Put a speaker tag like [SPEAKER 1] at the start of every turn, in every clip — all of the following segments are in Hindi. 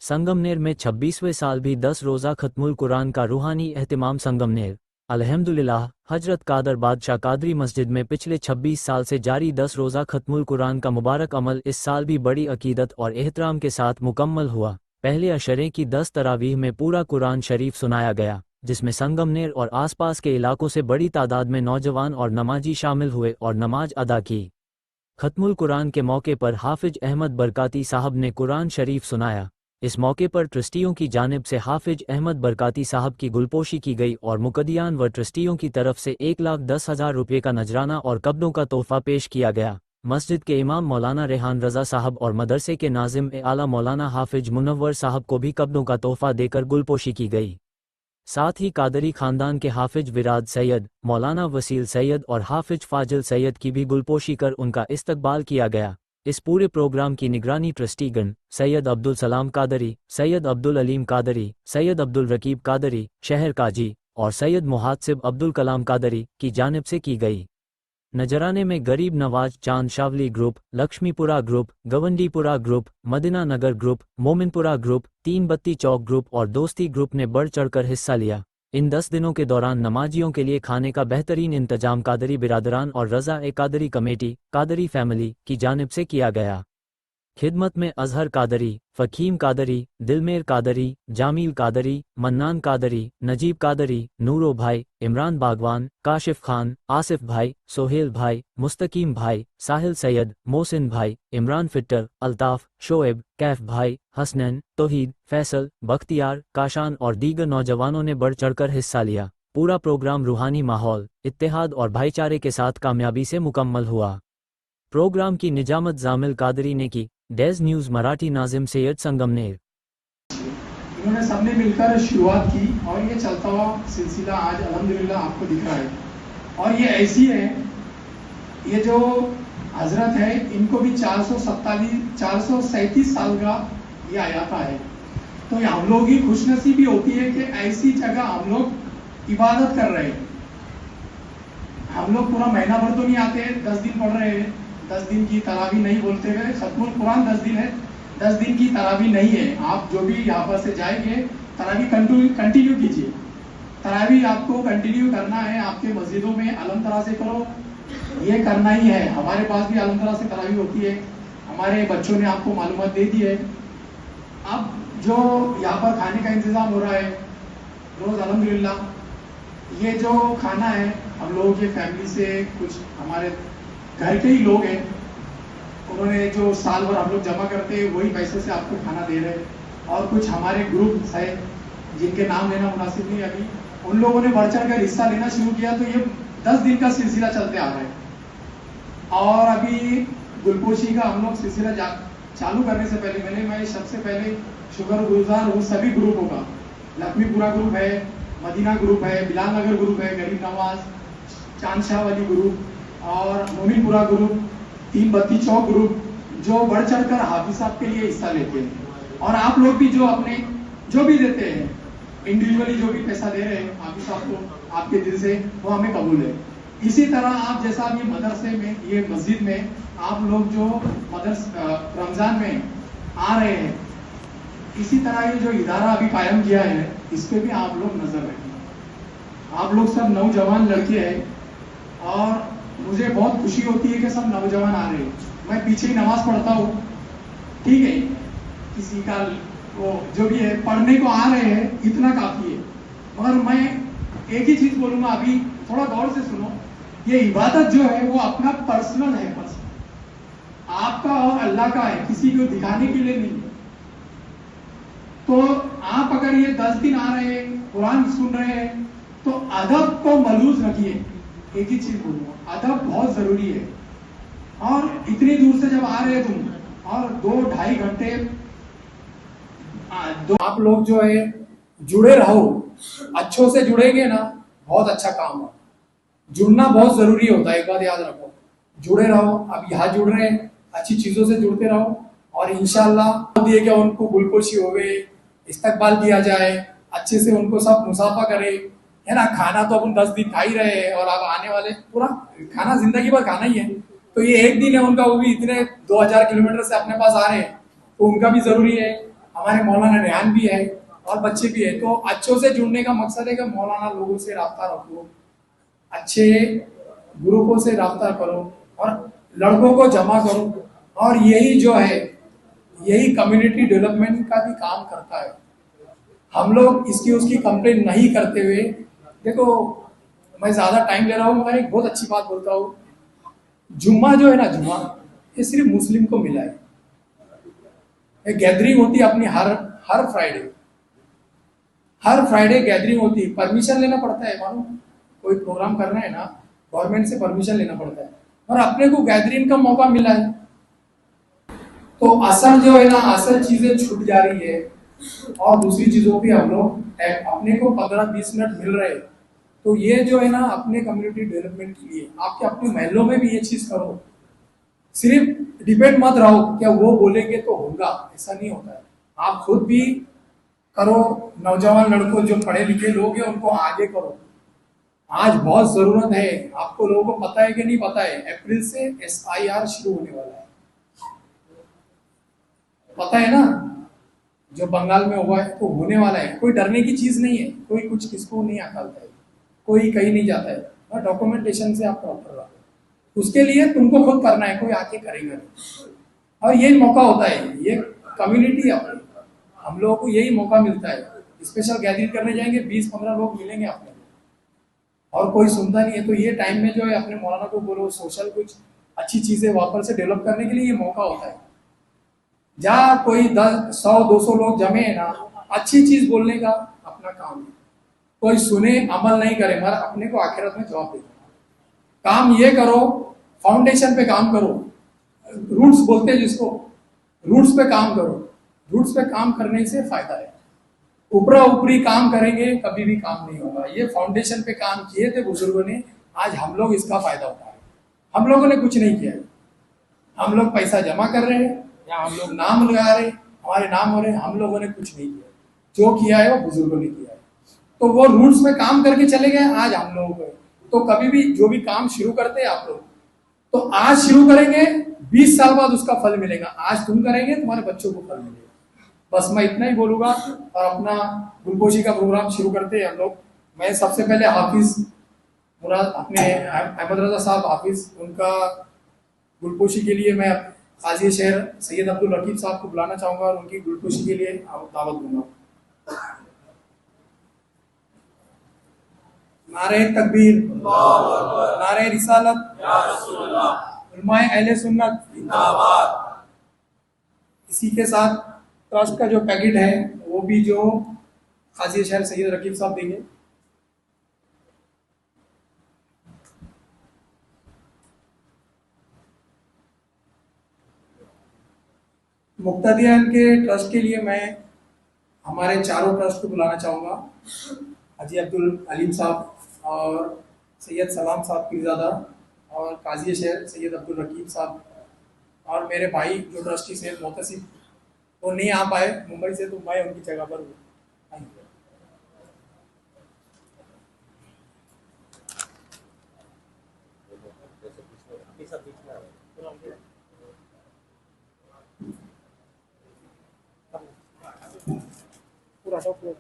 [SPEAKER 1] संगमनेर में 26वें साल भी 10 रोज़ा खत्मुल कुरान का रूहानी एहतिमाम। संगमनेर अल्हम्दुलिल्लाह हजरत कादर बादशाह कादरी मस्जिद में पिछले 26 साल से जारी 10 रोज़ा खत्मुल कुरान का मुबारक अमल इस साल भी बड़ी अकीदत और एहतराम के साथ मुकम्मल हुआ। पहले अशरे की 10 तरावीह में पूरा कुरान शरीफ सुनाया गया, जिसमें संगमनेर और आसपास के इलाकों से बड़ी तादाद में नौजवान और नमाजी शामिल हुए और नमाज अदा की। खत्मुल कुरान के मौके पर हाफिज अहमद बरकाती साहब ने कुरान शरीफ सुनाया। इस मौके पर ट्रस्टियों की जानिब से हाफिज अहमद बरकाती साहब की गुलपोशी की गई और मुकद्दियान व ट्रस्टियों की तरफ से 1,10,000 रुपये का नजराना और कब्दों का तोहफा पेश किया गया। मस्जिद के इमाम मौलाना रेहान रज़ा साहब और मदरसे के नाजिम आला मौलाना हाफिज मुनव्वर साहब को भी कब्दों का तोहफा देकर गुलपोशी की गई। साथ ही कादरी खानदान के हाफिज विराद सैयद, मौलाना वसील सैयद और हाफिज फाजिल सैयद की भी गुलपोशी कर उनका इस्तकबाल किया गया। इस पूरे प्रोग्राम की निगरानी ट्रस्टीगण सैयद अब्दुल सलाम कादरी, सैयद अब्दुल अलीम कादरी, सैयद अब्दुल रकीब कादरी, शहर काजी और सैयद मुहातसिब अब्दुल कलाम कादरी की जानिब से की गई। नजराने में Garib Nawaz Chand Shawali group, Laxmipura group, Gawandipura group, Madina Nagar group, Mominpura group, Teen Batti चौक ग्रुप और दोस्ती ग्रुप ने बढ़ चढ़कर हिस्सा लिया। इन 10 दिनों के दौरान नमाजियों के लिए खाने का बेहतरीन इंतजाम कादरी बिरादरान और रज़ा ए कादरी कमेटी, कादरी फैमिली की जानिब से किया गया। खिदमत में अजहर कादरी, फ़कीम कादरी, दिलमेर कादरी, जामील कादरी, मन्नान कादरी, नजीब कादरी, नूरो भाई, इमरान बागवान, काशिफ खान, आसिफ भाई, सोहेल भाई, मुस्तकीम भाई, साहिल सैयद, मोहसिन भाई, इमरान फिट्टर, अल्ताफ, शोएब, कैफ भाई, हसनैन, तौहीद, फैसल, बख्तियार, काशान और दीगर नौजवानों ने बढ़ चढ़कर हिस्सा लिया। पूरा प्रोग्राम रूहानी माहौल, इत्तेहाद और भाईचारे के साथ कामयाबी से मुकम्मल हुआ। प्रोग्राम की निजामत जामिल कादरी ने की। Days news Marathi Nazim Syed, Sangamner.
[SPEAKER 2] इन्होंने सबने मिलकर शुरुआत की और ये चलता हुआ सिलसिला आज अल्हम्दुलिल्लाह आपको दिख रहा है। और ये ऐसी है, ये जो हजरत है इनको भी 437 साल का ये आयाता है। तो ये हम लोग की खुशनसीबी होती है कि ऐसी जगह हम लोग इबादत कर रहे हैं। हम लोग पूरा महीना भर तो नहीं आते, 10 दिन पढ़ रहे हैं। 10 दिन की तरावी नहीं बोलते हुए खत्मुल कुरान 10 दिन है, 10 दिन की तरावी नहीं है। आप जो भी यहाँ पर से जाएंगे तरावी कंटिन्यू कीजिए। तरावी आपको कंटिन्यू करना है, आपके मस्जिदों में अलम तरह से करो, ये करना ही है। हमारे पास भी अलम तरह से तरावी होती है, हमारे बच्चों ने आपको मालूमात दे दी है। अब जो यहाँ पर खाने का इंतज़ाम हो रहा है रोज़ अल्हम्दुलिल्लाह, ये जो खाना है हम लोगों की फैमिली से कुछ हमारे घर के ही लोग हैं, उन्होंने जो साल भर हम लोग जमा करते हैं वही पैसे से आपको खाना दे रहे हैं। और कुछ हमारे ग्रुप है जिनके नाम लेना मुनासिब नहीं अभी, उन लोगों ने बढ़ चढ़ कर हिस्सा लेना शुरू किया। तो ये 10 दिन का सिलसिला चलते आ रहा है। और अभी गुलपोशी का हम लोग सिलसिला चालू करने से पहले मैं सबसे पहले शुक्रगुजार हूँ सभी ग्रुपों का। लक्ष्मीपुरा ग्रुप है, मदीना ग्रुप है, बिलाल नगर ग्रुप है, गरीब नवाज, चांद शाह वाली ग्रुप और मोमिनपुरा ग्रुप, तीन बत्ती चौक ग्रुप, जो बढ़ चढ़कर हाफिज साहब के लिए हिस्सा लेते हैं। और आप लोग भी जो अपने जो भी देते हैं, इंडिविजुअली जो भी पैसा दे रहे हैं हाफिज साहब को आपके दिल से, वो हमें कबूल है। इसी तरह आप जैसा भी मदरसे में, ये मस्जिद में आप लोग जो रमजान में आ रहे हैं, इसी तरह ये जो इदारा अभी कायम किया है इस पे भी आप लोग नजर रखें। आप लोग सब नौजवान लड़के हैं और मुझे बहुत खुशी होती है कि सब नौजवान आ रहे हैं। मैं पीछे ही नमाज पढ़ता हूँ, ठीक है, किसी का वो जो भी है पढ़ने को आ रहे हैं इतना काफी है। मगर मैं एक ही चीज बोलूंगा, अभी थोड़ा गौर से सुनो। ये इबादत जो है वो अपना पर्सनल है, आपका और अल्लाह का है, किसी को दिखाने के लिए नहीं। तो आप अगर ये 10 दिन आ रहे हैं, कुरान सुन रहे हैं, तो अदब को मलूज रखिए। एक ही चीज बोलूंगा, अदब बहुत जरूरी है। और इतनी दूर से जब आ रहे हैं तुम और 2-2.5 घंटे आप लोग जो है जुड़े रहो, अच्छों से जुड़ेंगे ना, बहुत अच्छा काम है। जुड़ना बहुत जरूरी होता है, एक बात याद रखो, जुड़े रहो। अब यहाँ जुड़ रहे हैं, अच्छी चीजों से जुड़ते रहो और इंशाल्लाह दिए कि उनको गुलपोशी हो गए, इस्तकबाल किया जाए, अच्छे से उनको सब मुसाफा करे, है ना। खाना तो अपन 10 दिन खा ही रहे हैं और अब आने वाले पूरा खाना जिंदगी भर खाना ही है। तो ये एक दिन है उनका, वो भी इतने 2000 किलोमीटर से अपने पास आ रहे हैं, तो उनका भी जरूरी है। हमारे मौलाना रेहान भी है और बच्चे भी है। तो अच्छों से जुड़ने का मकसद है कि मौलाना लोगों से राब्ता रखो, अच्छे ग्रुपों से राब्ता करो और लड़कों को जमा करो। और यही जो है, यही कम्युनिटी डेवलपमेंट का भी काम करता है। हम लोग इसकी उसकी कंप्लेन नहीं करते हुए, देखो मैं ज्यादा टाइम ले रहा हूँ, मैं एक बहुत अच्छी बात बोलता हूँ। जुम्मा जो है ना, जुम्मा ये सिर्फ मुस्लिम को मिला है। एक गैदरिंग होती है अपनी हर हर फ्राइडे, हर फ्राइडे गैदरिंग होती है। परमिशन लेना पड़ता है, मालूम, कोई प्रोग्राम करना है ना, गवर्नमेंट से परमिशन लेना पड़ता है। और अपने को गैदरिंग का मौका मिला है, तो असल जो है ना, असल चीजें छूट जा रही है और दूसरी चीजों पे हम लोग अपने को 15-20 मिनट मिल रहे हैं। तो ये जो है ना, अपने कम्युनिटी डेवलपमेंट के लिए आपके अपने महलों में भी ये चीज करो। सिर्फ डिपेंड मत रहो क्या वो बोलेंगे तो होगा, ऐसा नहीं होता है। आप खुद भी करो। नौजवान लड़कों जो पढ़े लिखे लोग हैं उनको आगे करो। आज बहुत जरूरत है। आपको लोगों को पता है कि नहीं पता है, अप्रैल से SIR शुरू होने वाला है, पता है ना? जो बंगाल में हुआ है तो होने वाला है। कोई डरने की चीज नहीं है, कोई कुछ किसको नहीं अकलता है, कोई कहीं नहीं जाता है। और डॉक्यूमेंटेशन से आप प्रॉपर रहो, उसके लिए तुमको खुद करना है, कोई आके करेगा नहीं। और यही मौका होता है, ये कम्युनिटी है अपनी, हम लोगों को यही मौका मिलता है। स्पेशल गैदरिंग करने जाएंगे, 20-15 लोग मिलेंगे अपने, और कोई सुनता नहीं है। तो ये टाइम में जो है अपने मौलाना को बोलो, सोशल कुछ अच्छी चीजें वापस से डेवलप करने के लिए ये मौका होता है। जहाँ कोई 10, 100, 200 लोग जमे है ना, अच्छी चीज बोलने का अपना काम है। कोई सुने अमल नहीं करे, मगर अपने को आखिरत में जवाब दे। काम ये करो, फाउंडेशन पे काम करो, रूट्स बोलते हैं जिसको, रूट्स पे काम करो। रूट्स पे काम करने से फायदा है। ऊपरा ऊपरी काम करेंगे कभी भी काम नहीं होगा। ये फाउंडेशन पे काम किए थे बुजुर्गों ने, आज हम लोग इसका फायदा उठा रहे हैं। हम लोगों ने कुछ नहीं किया है, हम लोग पैसा जमा कर रहे हैं या हम लोग नाम लगा रहे, हमारे नाम हो रहे, हम लोगों ने कुछ नहीं किया। जो किया है वो बुजुर्गों ने किया है। तो वो रूट्स में काम करके चले गए, आज हम लोगों को। तो कभी भी जो भी काम शुरू करते हैं आप लोग, तो आज शुरू करेंगे, 20 साल बाद उसका फल मिलेगा। आज तुम करेंगे, तुम्हारे बच्चों को फल मिलेगा। बस मैं इतना ही बोलूंगा और अपना गुलपोशी का प्रोग्राम शुरू करते हैं हम लोग। मैं सबसे पहले हाफिज मुराद, अपने अहमद रजा साहब हाफिज, उनका गुलपोशी के लिए मैं काजी शहर सैयद अब्दुल रकीब साहब को बुलाना चाहूंगा और उनकी गुलपोशी के लिए दावत दूंगा। नारे तकबीर, नारे रिसालत, उलमाए अहले सुन्नत। इसी के साथ ट्रस्ट का जो पैकेट है वो भी जो काजी शहर सैयद रकीब साहब देंगे। मुक्तदियान के ट्रस्ट के लिए मैं हमारे चारों ट्रस्ट को बुलाना चाहूँगा। हाजी अब्दुल अलीम साहब और सैयद सलाम साहब पीरज़ादा और काजी शहर सैयद अब्दुल रकीब साहब, और मेरे भाई जो ट्रस्टी सैयद मोहतसिब, वो नहीं आ पाए मुंबई से, तो मैं उनकी जगह पर हूँ। पूरा सब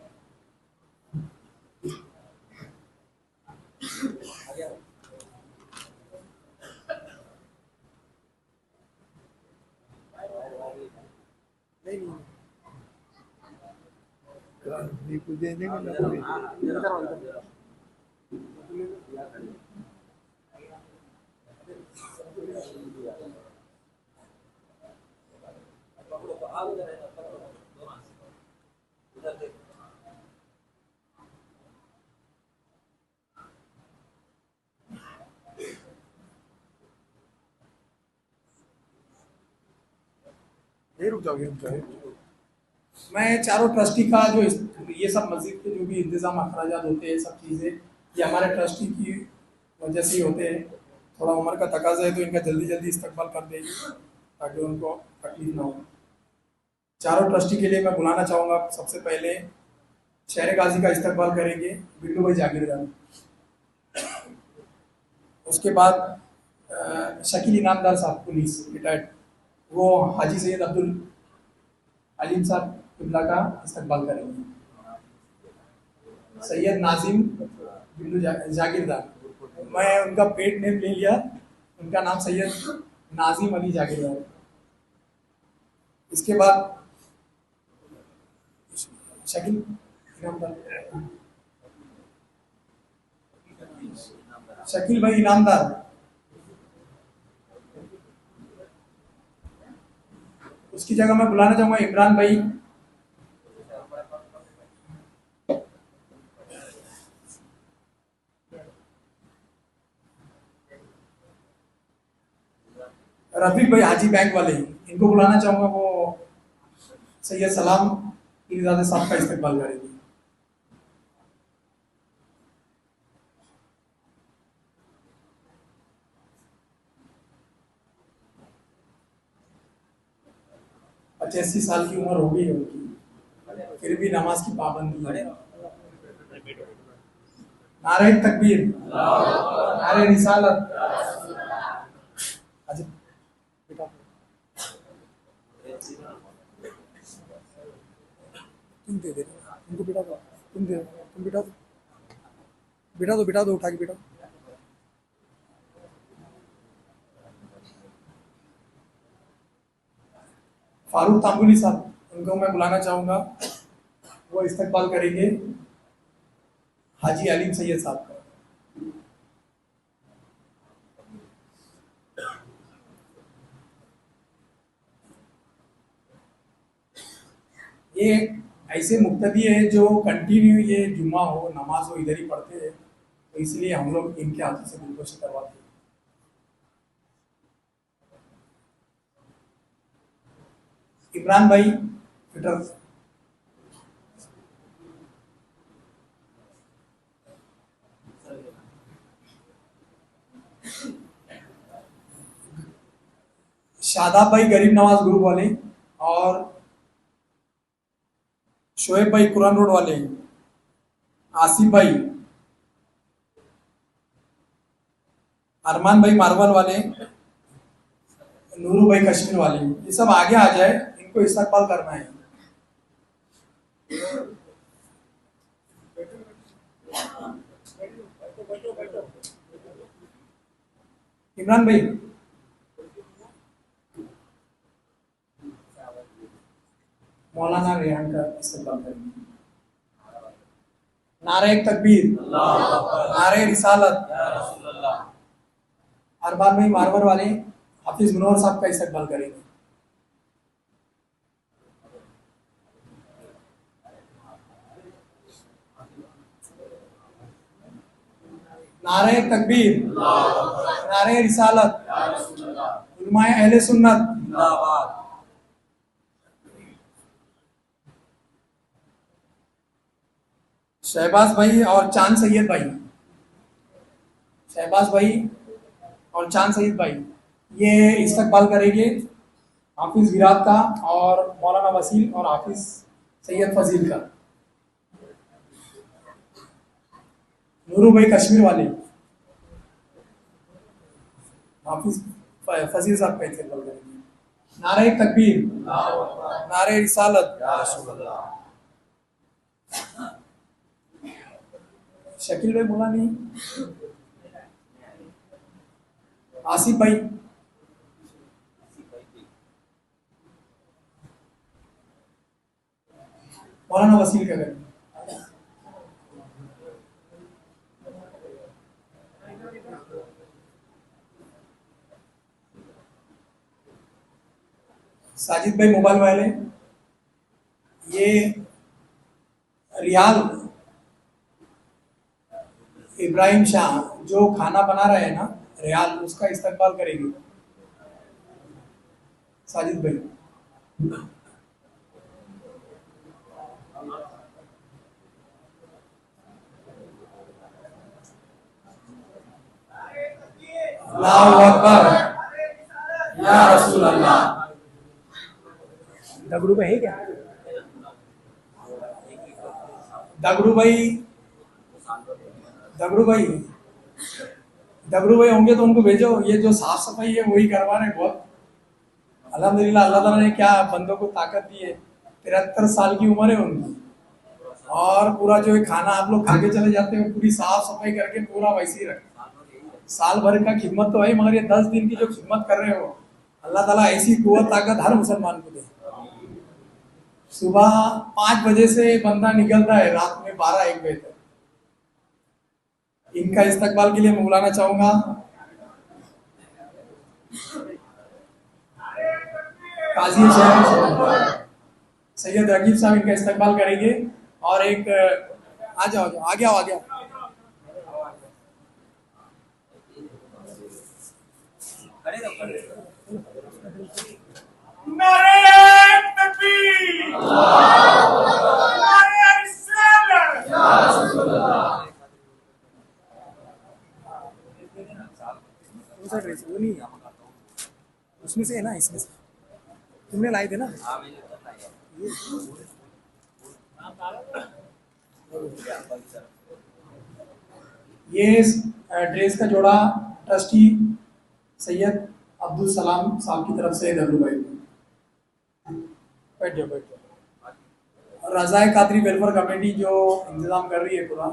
[SPEAKER 3] नहीं कुछ देने का ना रुक जाओगे।
[SPEAKER 2] मैं चारों ट्रस्टी का जो ये सब मस्जिद के जो भी इंतजाम अखराजात होते हैं, सब चीज़ें ये हमारे ट्रस्टी की वजह से ही होते हैं। थोड़ा उम्र का तकाजा है तो इनका जल्दी जल्दी इस्तकबाल कर देगी ताकि उनको तकलीफ ना हो। चारों ट्रस्टी के लिए मैं बुलाना चाहूँगा। सबसे पहले शहर गाजी का इस्तकबाल करेंगे बिल्लू भाई जागीरदार, उसके बाद शकील इनामदार साहब पुलिस रिटायर्ड, वो हाजी सैयद अब्दुल अलीम साहब किबला का इस्तकबाल करेंगे। सैयद नाजिम बिल्लू जागीरदार, मैं उनका पेड नेम ले लिया, उनका नाम सैयद नाजिम अली जागीरदार। इसके बाद शकील शकील भाई इनामदार, उसकी जगह मैं बुलाना चाहूंगा इमरान भाई। रफीक भाई हाजी बैंक वाले, इनको बुलाना चाहूंगा, वो सैयद सलाम पीरजादे साहब का इस्तेमाल करेंगे। पचासी साल की उम्र हो गई है उनकी, फिर भी नमाज की पाबंदी है। नारे तकबीर, नारे रिसालत। अच्छा बेटा तुम दे दे उनको, बेटा दो, तुम दे, तुम बेटा दो, बेटा दो उठा के बेटा। फारूक तांबुली साहब, उनको मैं बुलाना चाहूंगा, वो इस्तकबाल करेंगे हाजी अलीम सैयद साहब का। ये ऐसे मुक्तदी है जो कंटिन्यू ये जुम्मा हो नमाज हो इधर ही पढ़ते हैं, तो इसलिए हम लोग इनके हाथों से गुलगोशी करवाते हैं। इमरान भाई फिटर, शादाब भाई गरीब नवाज ग्रुप वाले, और शोएब भाई कुरान रोड वाले, आसिफ भाई, अरमान भाई मार्बल वाले, नूरू भाई कश्मीर वाले, ये सब आगे आ जाए, इनको इस्तकबाल करना है। इमरान भाई, मौलाना रेहान का इस्तकबाल करेंगे। नारे तकबीर, नारे रिसालत। अरबान भाई मारवर वाले हाफिज मुनव्वर साहब का इस्तकबाल करेंगे। नारे तकबीर, नारे रिसालत। उलमाए अहले सुन्नत जिंदाबाद। शहबाज भाई और चांद सैयद भाई, शहबाज भाई और चांद सैयद भाई ये इस्तकबाल करेंगे हाफिज विराट का, और मौलाना वसील और हाफिज सैयद फजील का। नूरू भाई कश्मीर वाले, हाफिज फजील साहब का इस्तकबाल करेंगे। नारे तकबीर, नारे रिसालत। शकील भाई बोला नहीं, आसिफ भाई, मौलाना वसील का करें। साजिद भाई मोबाइल वाले, ये रियाल इब्राहिम शाह जो खाना बना रहे हैं ना रियाल, उसका इस्तकबाल करेंगे साजिद भाई। अल्लाहु अकबर या रसूल अल्लाह। दगड़ू भाई है क्या? दगड़ू भाई, दगड़ू भाई, दगड़ू भाई होंगे तो उनको भेजो, ये जो साफ सफाई है वही करवा रहे हैं बहुत। अल्हम्दुलिल्लाह, अल्लाह ताला ने क्या बंदों को ताकत दी है, 73 साल की उम्र है उनकी। और पूरा जो है खाना आप लोग खा के चले जाते हो, पूरी साफ सफाई करके पूरा वैसे ही रखते। साल भर का खिदमत तो है, मगर ये 10 दिन की जो खिदमत कर रहे हो, अल्लाह ताला ऐसी कुव्वत ताकत हर मुसलमान को दे। सुबह 5 बजे से बंदा निकलता है, रात में 12-1 बजे तक। इनका इस्तकबाल के लिए मैं बुलाना चाहूंगा काजी शहर सैयद रकीब साहब, इनका इस्तकबाल करेंगे। और एक आ जाओ, आ गया, आ गया।
[SPEAKER 4] नारे तकबीर, नारे रिसालत।
[SPEAKER 3] दूसरा ड्रेस वो नहीं है, उसमें से है ना, इसमें से तुमने लाए थे ना।
[SPEAKER 2] ये ड्रेस का जोड़ा ट्रस्टी सैयद अब्दुल सलाम साहब की तरफ से धल्लू भाई। बैठ जाओ, बैठ जाओ। रजाए कादरी वेलफेयर कमेटी जो इंतजाम कर रही है पूरा,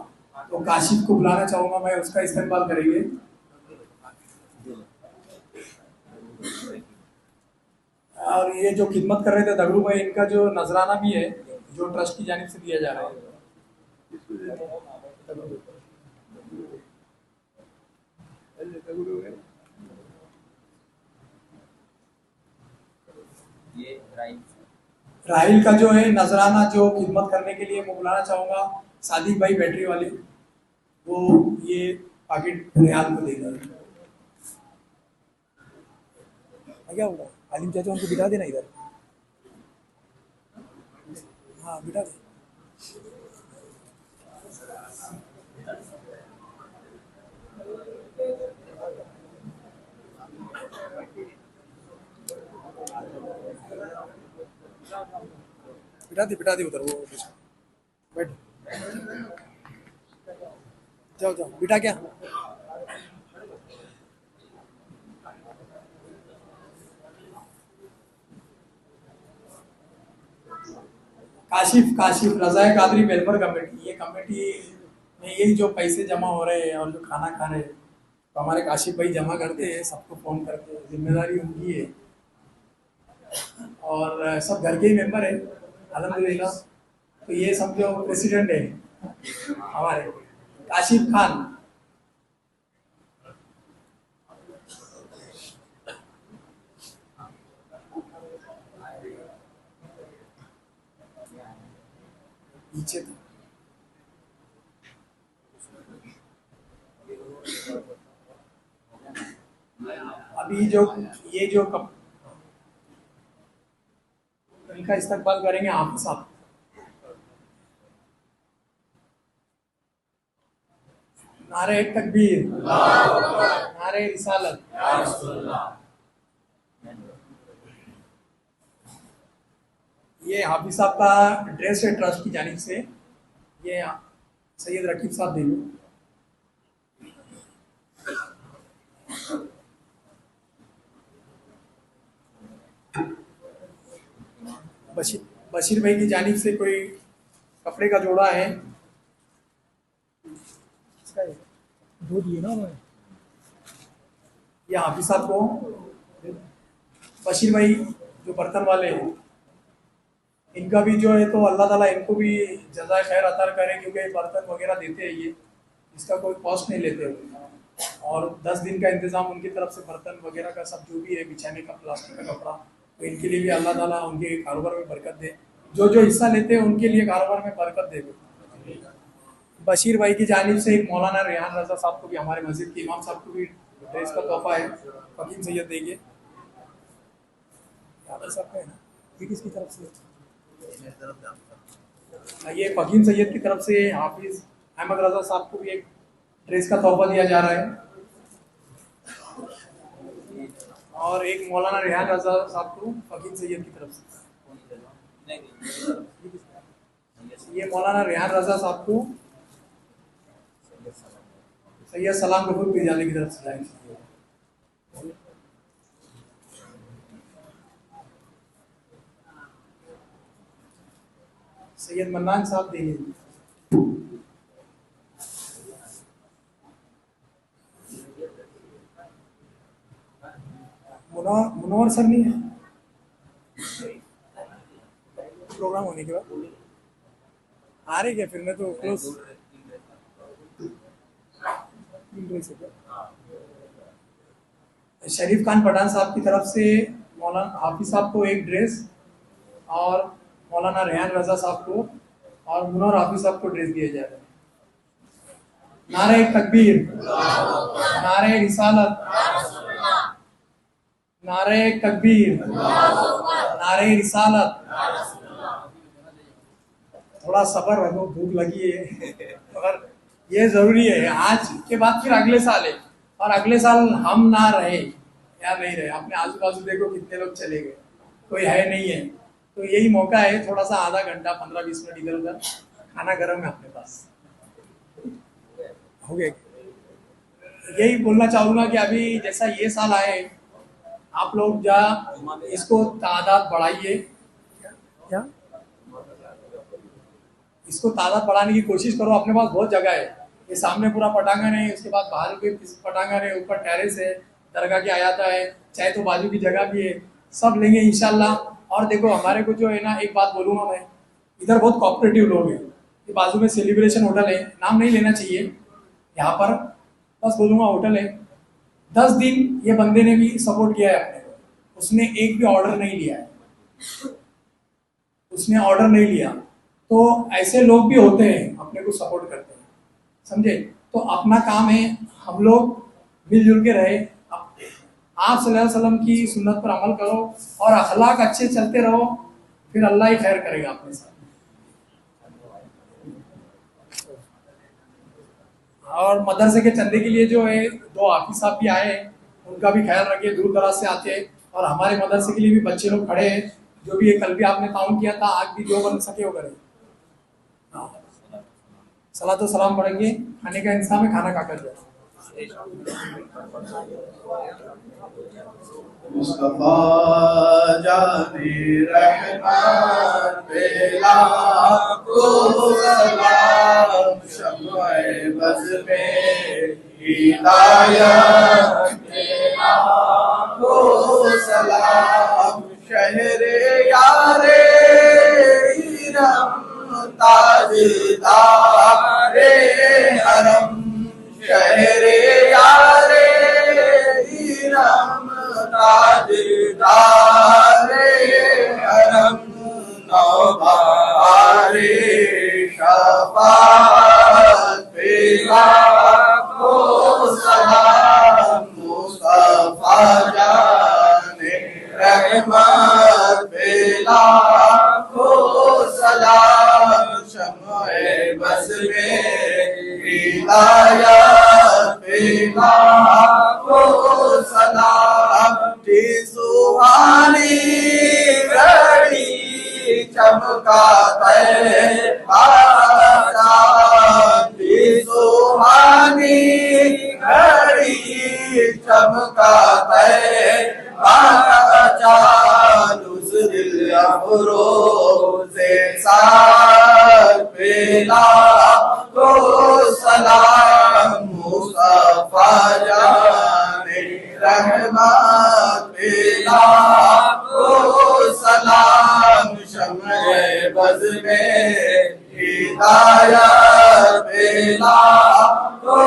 [SPEAKER 2] तो काशिफ को बुलाना चाहूंगा मैं, उसका इस्तेमाल करेंगे। और ये जो खिदमत कर रहे थे दगड़ू भाई, इनका जो नजराना भी है जो ट्रस्ट की जानिब से दिया जा रहा है। राहिल का जो है नजराना जो खिदमत करने के लिए मैं बुलाना चाहूंगा सादिक भाई बैटरी वाले, वो ये पाकिट रियाल को देगा।
[SPEAKER 3] क्या होगा आलिम चाचा, उनको बिठा देना इधर। हाँ बिठा दे। बिठा दे उधर, वो बैठ जाओ जाओ, बिठा क्या।
[SPEAKER 2] काशिफ काशिफ रजाए कादरी वेलफेयर कमेटी, ये कमेटी में यही जो पैसे जमा हो रहे हैं और जो खाना खा रहे हैं, तो हमारे काशिफ भाई जमा करते हैं, सबको फोन करते हैं, जिम्मेदारी उनकी है। और सब घर के ही मेंबर है अल्हम्दुलिल्लाह। तो ये समझो प्रेसिडेंट है हमारे काशिफ खान। पीछे अभी जो ये जो इनका इस्तकबाल करेंगे आप साहब। नारे तकबीर, नारे रिसालत। ये हाफिज साहब का ड्रेस है ट्रस्ट की जानिब से, ये सैयद रकीब साहब देंगे। बशीर भाई की जानिब से कोई कपड़े का जोड़ा है,
[SPEAKER 3] दो दिए ना उन्होंने।
[SPEAKER 2] ये हाफिज साहब को बशीर भाई जो बर्तन वाले हैं, इनका भी जो है तो अल्लाह ताला इनको भी जज़ाए खैर अता करे, क्योंकि बर्तन वगैरह देते हैं ये, इसका कोई कॉस्ट नहीं लेते हैं। और 10 दिन का इंतज़ाम उनकी तरफ से बर्तन वगैरह का सब जो भी है, बिछाने का प्लास्टिक का कपड़ा, तो इनके लिए भी अल्लाह ताला उनके कारोबार में बरकत दे। जो जो हिस्सा लेते हैं उनके लिए कारोबार में बरकत दे। बशीर भाई की जानिब से एक मौलाना रेहान रजा साहब को भी, हमारे मस्जिद के इमाम साहब को भी ड्रेस का तोहफा है, फकीम सैयद देंगे।
[SPEAKER 3] सबका है ना, ये किसकी तरफ से।
[SPEAKER 2] ये फकीम सैयद की तरफ से हाफिज अहमद रजा साहब को भी एक ड्रेस का तोहफा दिया जा रहा है। और एक मौलाना रेहान रजा साहब को फकीम सैयद की तरफ से, ये मौलाना रेहान रजा साहब को सैयद सलाम गफूर पीरजादे की तरफ से लाएंगे।
[SPEAKER 3] सैयद मन्नान साहब देंगे। मुनव्वर सर नहीं है प्रोग्राम होने के बाद, आ रहे क्या? फिर मैं तो क्लोज शरीफ खान पठान साहब की तरफ से मौलाना हाफिज साहब को एक ड्रेस और मौलाना रेहान रजा साहब को और मुनव्वर हाफिज साहब को ड्रेस दिया जा रहा है। नारे तकबीर, नारे रिसालत, नारे तकबीर, नारे रिसालत। थोड़ा सब्र रखो, भूख लगी है और ये जरूरी है। आज के बाद फिर अगले साल है और अगले साल हम ना रहे या नहीं रहे, अपने आजू बाजू देखो कितने लोग चले गए, कोई है नहीं है। तो यही मौका है, थोड़ा सा आधा घंटा 15-20 मिनट इधर उधर, खाना गर्म है अपने पास, हो गया। यही बोलना चाहूंगा कि अभी जैसा ये साल आए, आप लोग जा इसको तादाद बढ़ाइए, क्या इसको तादाद बढ़ाने की कोशिश करो। अपने पास बहुत जगह है, ये सामने पूरा पटांगन है, उसके बाद बाहर के पटांगन है, ऊपर टेरेस है, दरगाह की आयाता है, चाहे तो बाजू की जगह भी है, सब लेंगे इंशाल्लाह। और देखो हमारे को जो है ना, एक बात बोलूँगा मैं, इधर बहुत कोऑपरेटिव लोग हैं। ये बाजू में सेलिब्रेशन होटल है, नाम नहीं लेना चाहिए यहाँ पर, बस बोलूँगा होटल है। 10 दिन ये बंदे ने भी सपोर्ट किया है अपने को, उसने एक भी ऑर्डर नहीं लिया है, उसने ऑर्डर नहीं लिया। तो ऐसे लोग भी होते हैं अपने को सपोर्ट करते हैं, समझे? तो अपना काम है, हम लोग मिलजुल के रहे, आप सल्लल्लाहु अलैहि वसल्लम की सुन्नत पर अमल करो और अखलाक अच्छे चलते रहो, फिर अल्लाह ही खैर करेगा अपने साथ। और मदरसे के चंदे के लिए जो है 2 हाफिज साहब भी आए हैं, उनका भी ख्याल रखिए, दूर दराज से आते हैं। और हमारे मदरसे के लिए भी बच्चे लोग खड़े हैं, जो भी ये कल भी आपने ताउन किया था, आज भी जो बन सके वो करें। सलात व सलाम पढ़ेंगे, खाने का इंतजाम है, खाना खाकर जाए।
[SPEAKER 5] मुस्तफा जाने रहमान पे लाखो सलाम, शम्ए बज़ में हिदायत पे लाखो सलाम, शहरे यारे इरम ताजदारे हरम, शहरे यारे इरम ताजदारे हरम, नौबारे शफाअत पे लाखो सलाम, मुस्तफा जाने रहमत पे लाखो सलाम, शम्ए बज़ में हिदायत पे लाखो सलाम, की सुहानी घड़ी चमका तैबा, की सुहानी घड़ी चमका तैबा, उस दिल अफरोज़े साल पे लाखो सलाम, मुस्तफा जाने रहमत पे लाखो सलाम, शम्ए बज़ में हिदायत पे लाखो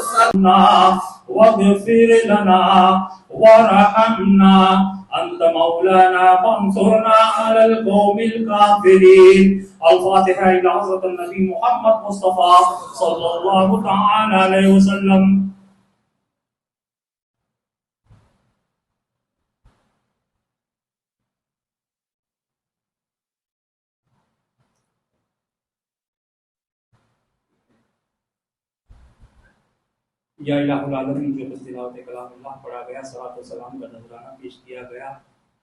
[SPEAKER 5] सलाम,
[SPEAKER 6] वाग़फ़िर लना वरहमना अंत मौलाना फंसुरना अलल कौमिल काफिरीन। अल-फातिहा इला हज़रत नबी मोहम्मद मुस्तफ़ा सल्लल्लाहु तआला अलैहि वसल्लम। या इलाहुल आलमीन, जो बस तिलावत कलामुल्लाह पढ़ा गया, सलात व सलाम का नजराना पेश किया गया,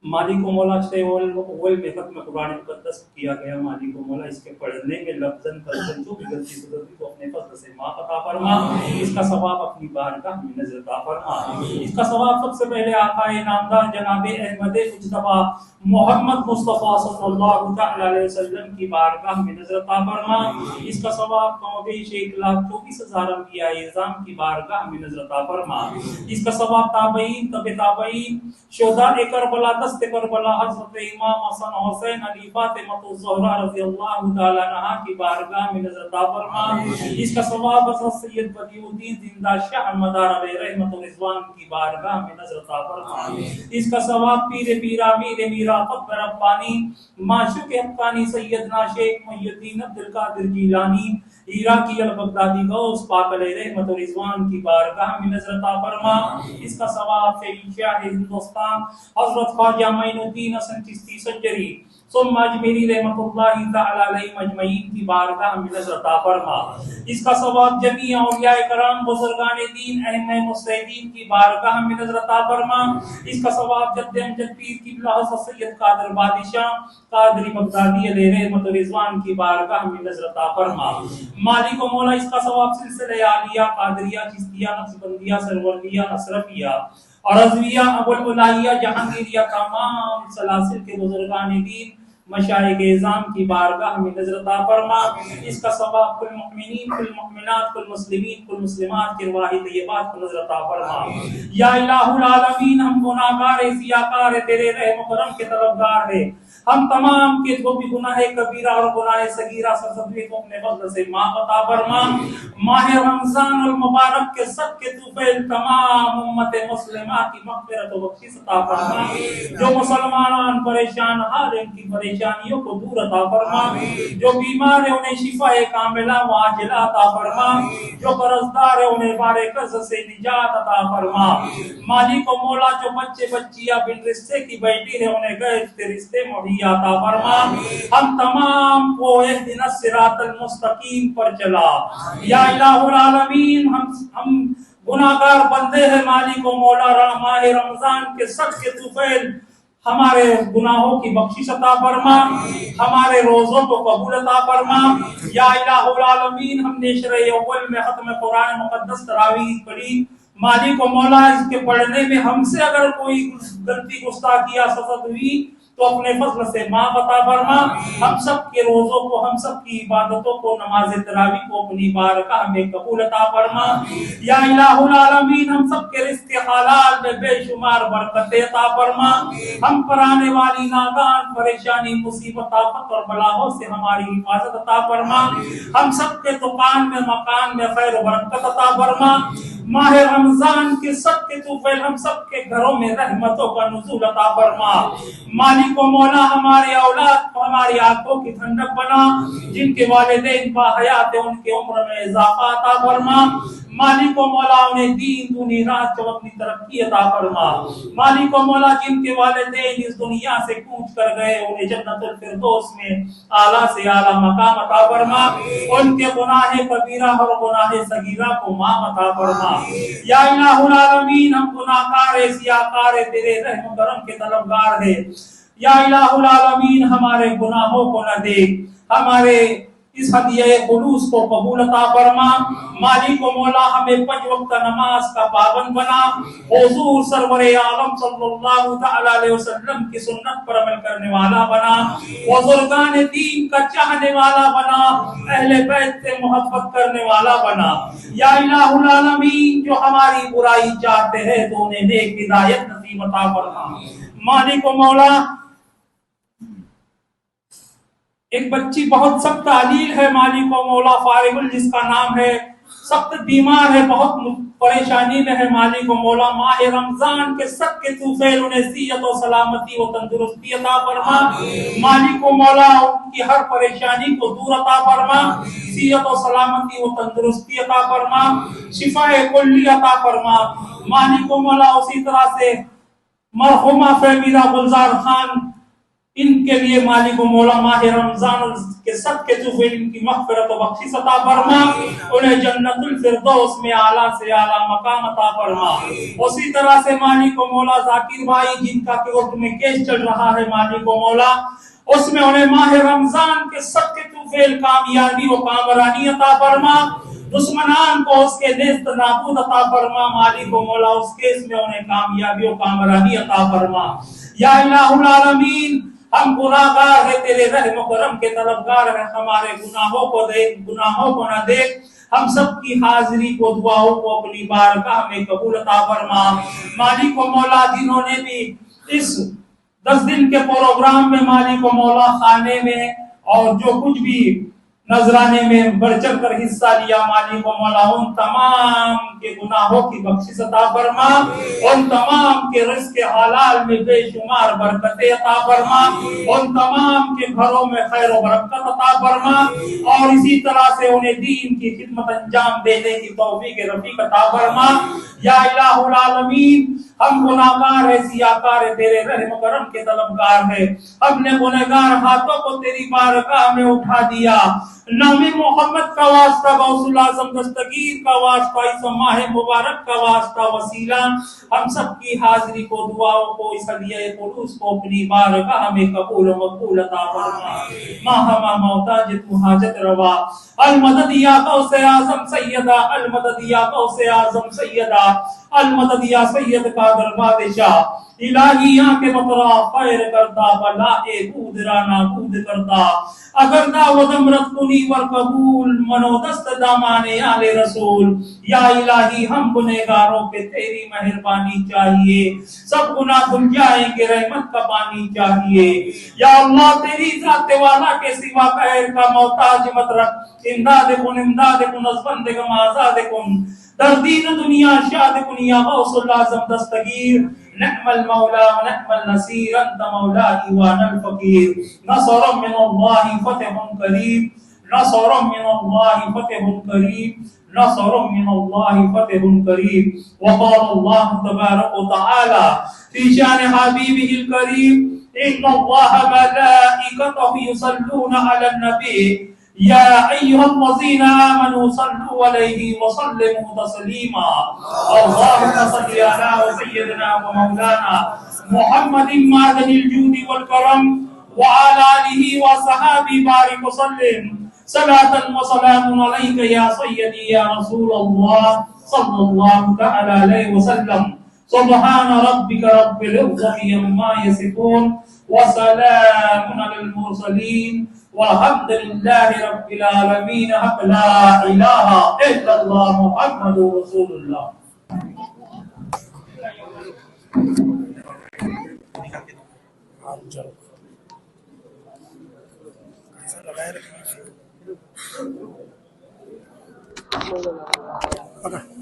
[SPEAKER 6] मालिक मौला से वल में खत्म कुरान मुकद्दस किया गया। मालिक मौला इसके पढ़ने में लफ्ज़न फर्जन जो भी गलती गुजरती तो अपने फजल से माफ अता फरमा, इसका सवाब अपनी बारगाह में नजर अता फरमा। इसका सवाब सबसे पहले आका नामदार जनाब अहमद मुज्तबा मोहम्मद मुस्तफ़ा सल्लल्लाहु अलैहि वसल्लम की बारगाह में नजर अता फरमा। इसका सवाब कमोबेश 1,24,000 अंबिया इज़ाम की बारगाह में नजर अता फरमा। इसका सवाब ताबईन तबे ताबईन शोहदा करबला दस्ते करबला हजरत इमाम हसन हुसैन अली फातिमा ज़हरा रज़ियल्लाहु ताला अन्हा की बारगाह में नजर अता फरमा। इसका सवाब हज़रत सैयद बदिउद्दीन जिंदा शाह मदार अलैहि रहमत व रिज़वान की बारगाह में नजर अता फरमा। इसका सवाब पीर पीरा मीर मीरा फकर रब्बानी माशूक हक्कानी सैयदना शेख मुहियुद्दीन अब्दुल कादिर जिलानी इराकी अल बगदादी गौस पाक अलैहि रहमत व रिज़वान की बारगाह में नजर अता फरमा। इसका सवाब शहंशाह हिंदुस्तान हजरत ख्वाजा मोइनुद्दीन हसन चिश्ती सज्जरी सुम्मा अजमेरी रहमतुल्लाहि तआला अलैहि मजमईन की बारगाह में नजर अता फरमा। इसका सवाब जमी औलिया कराम बुजुर्गान दीन अहम मुस्तहीदीन की बारगाह में नजर अता फरमा। इसका सवाब जद्द अमजद पीर क़िबला हज़रत सैयद कादर बादशाह कादरी बगदादी अलैहि रहमत व रिज़वान की बारगाह में नजर अता फरमा। मालिक व मौला इसका सवाब सिलसिले आलिया कादरिया चिश्तिया नक्शबंदिया सरवरिया अशरफिया और रज़विया अबुल उलाइया जहांगीरिया तमाम सलासिल के बुजुर्गान दीन मशाइख इज़ाम की बारगाह में नजर अता फरमा। इसका सवाब कुल मुमिनीन कुल मुमिनात कुल मुस्लिमीन कुल मुस्लिमात की अर्वाह तय्यबात को नजर अता फरमा। या इलाहुल आलमीन, हम गुनाहगार सियाकार तेरे रहम करम के तलबगार है। हम तमाम के जो भी गुनाह कबीरा और गुनाह सगीरा सरसदवी को अपने फज़ल से माफ अता फरमा। माह रमजान और मुबारक के सदके तुफैल तमाम उम्मत मुस्लिमा की मग़फ़िरत व बख्शिश अता फरमा। जो मुसलमान परेशान हाल इनकी परेशानियों को दूर अता फरमा। जो बीमार है उन्हें शिफाए कामिला व आजिला अता फरमा। जो कर्जदार है उन्हें बारे कर्ज से निजात अता फरमा। मालिक व मौला जो बच्चे बच्चियां बिन रिश्ते की बैठी है उन्हें गए रिश्ते अता फरमा। हम तमाम को इहदिनस सिरातल मुस्तकीम पर चला। या इलाहुल आलमीन, हम गुनाहगार बंदे हैं। मालिक व मौला माह रमजान के सदके तुफैल हमारे गुनाहों की बख्शिश अता फरमा। हमारे रोजों को कबूल अता फरमा। या इलाहुल आलमीन, हमने शरह अव्वल में खत्म कुरान मुकद्दस तरावीह पढ़ी। मालिक व मौला इसके पढ़ने में हमसे अगर कोई गलती गुस्ताखी या सज़द हुई तो अपने फज़ल से माफ अता फरमा। हम सब के रोजों को, हम सब की इबादतों को, नमाज तरावी को अपनी बारगाह में कबूल अता फरमा। या इलाहुल आलमीन, हम सब के रिज़्क़ हलाल में बेशुमार बरकतें अता फरमा। हम पर आने वाली नादान परेशानी मुसीबत आफत और बलाओं से हमारी हिफाजत अता फरमा। हम सब के दुकान में मकान में खैर बरकत अता फरमा। माह रमजान के सदके तुफैल हम सब के घरों में रहमतों का नुज़ूल अता फरमा। मालिक व मौला हमारे औलाद को हमारी आंखों की ठंडक बना। जिनके वालिदैन बाहयात है उनके उम्र में इजाफा अता फरमा। मालिक व मौला उन्हें दीन दुनी रात को अपनी तरक्की अता फरमा। मालिक व मौला जिनके वालिदैन इस दुनिया से कूच कर गए उन्हें जन्नतुल फिरदौस में आला से आला मकाम अता फरमा। उनके गुनाह कबीरा और गुनाह सगीरा को माफ अता फरमा। या इलाहुल आलमीन, हम गुनाहगार सियाकार तेरे रहम करम के तलबगार है। या इलाहुल आलमीन, हमारे गुनाहों को न देख, हमारे इस हदिया खुलूस को कबूल अता फरमा। मालिक व मौला हमें 5 वक्त नमाज का पाबंद बना। हुजूर सरवरे आलम सल्लल्लाहु तआला अलैहि वसल्लम की सुन्नत पर अमल करने वाला बना। बुजुर्गान दीन का चाहने वाला बना। अहले बैत से मोहब्बत करने वाला बना। या इलाहुल आलमीन, जो हमारी बुराई चाहते हैं तो उन्हें नेक हिदायत नसीब अता फरमा। मालिक व मौला, एक बच्ची बहुत सख्त अलील है मालिक व मौला फारिगुल, जिसका नाम है, सख्त बीमार है, बहुत परेशानी में है मालिक व मौला। माह रमजान के सदके तुफैल उन्हें सेहत और सलामती व तंदुरुस्ती अता फरमा। मालिक व मौला उनकी हर परेशानी को दूर अता फरमा। सेहत और सलामती व तंदुरुस्ती अता फरमा। शिफाए कुल्ली अता फरमा। मालिक व मौला उसी तरह से मरहुमा फहमीदा गुलजार खान इनके लिए मालिक व मौला माह रमजान के सदके तुफे इनकी मग़फ़िरत व बख्शिश अता फरमा, उन्हें जन्नतुल फिरदौस में आला से आला मकाम अता फरमा। उसी तरह से मालिक व मौला जाकिर भाई जिनका कोर्ट में केस चल रहा है मालिक व मौला, उसमें उन्हें माह रमजान के सदके तुफे कामयाबी व कामरानी अता फरमा, दुश्मनान को उसके नेस्त नाबूद अता फरमा। मालिक व मौला उस केस में उन्हें कामयाबी व कामरानी अता फरमा। या इलाहुल आलमीन, हम गुनाहगार है, तेरे रहम करम के तलबगार है, हमारे गुनाहों को देख, गुनाहों को न देख, हम सब की हाजिरी को, दुआओं को अपनी बारगाह में कबूल अता फरमा। मालिक व मौला जिन्होंने भी इस 10 दिन के प्रोग्राम में मालिक व मौला खाने में और जो कुछ भी नजराने में बढ़ चढ़ कर हिस्सा लिया, मालिक व मौला उन तमाम के गुनाहों की बख्शिश अता फरमा, उन तमाम के रिज़्क़ हलाल में बेशुमार बरकतें अता फरमा, उन तमाम के घरों में खैर व बरकत अता फरमा, और इसी तरह से उन्हें दीन की खिदमत अंजाम देने की तौफीक रफीक अता फरमा। या इलाहुल आलमीन, हम गुनाहगार है, सियाकार है, तेरे रहम करम के तलबगार है, हमने गुनहगार हाथों को तेरी बारगाह में उठा दिया। नामी मोहम्मद का वास्ता, गौसुल आज़म दस्तगीर का वास्ता, इस माह मुबारक का वास्ता, वसीला हम सब की हाजिरी को, दुआओं को, इस हदिया कुदूस को अपनी बारगाह में कबूल व मकबूल अता फरमा। माहमा मोहताज तू हाजत रवा, अल मदद या गौसे आज़म सैयदा, अल मदद या गौसे आज़म सैयदा, अल मदद या सैयद कादर बादशाह, इलाही के मतरा खैर करदा, बला ए कूदराना कूद करदा, अगर दावदम रत्कुनी वर कबूल, मनोदस्त दामाने आले रसूल। या इलाही, हम गुनहगारों पे तेरी मेहरबानी चाहिए, सब गुनाह धुल जाएंगे, रहमत का पानी चाहिए। या अल्लाह, तेरी जाते वाला के सिवा खैर का मोहताज मत रख। इमदाद कुन, इमदाद कुन, अज़बंद कुन, आज़ाद कुन, दर्दीन दुनिया शाद कुन, या गौसुल आज़म दस्तगीर, नअमल मौला व नअमल नसीर, अंत मौलाही व अनल फकीर। नसरम मिनल्लाहि फतहुन करीम, नसरम मिनल्लाहि फतहुन करीम, नसरम मिनल्लाहि फतहुन करीम। वक़ाल अल्लाहु तबारक व तआला फी शान हबीबिहिल करीम, इन्नल्लाहा मलाइकतहु युसल्लूना अलन नबी, या अय्युहल्लज़ीना आमनू सल्लु अलैहि व सल्लिमू तस्लीमा। अल्लाहुम्मा सल्लि अला सय्यिदिना व मौलाना मुहम्मदिन मादनिल जूदी वल करम व अला आलिहि व सहाबी बारिक व सल्लिम सलातन व सलामुन अलैका या सय्यदी या रसूल अल्लाह सल्लल्लाहु तआला अलैहि व सल्लम। सुब्हान रब्बिका रब्बिल इज्जति अम्मा यसिफून व सलामुन अलल मुरसलीन वल्हम्दुलिल्लाहि रब्बिल आलमीन। हक ला इलाहा इल्लल्लाह मुहम्मदुर रसूलुल्लाह।
[SPEAKER 2] पकड़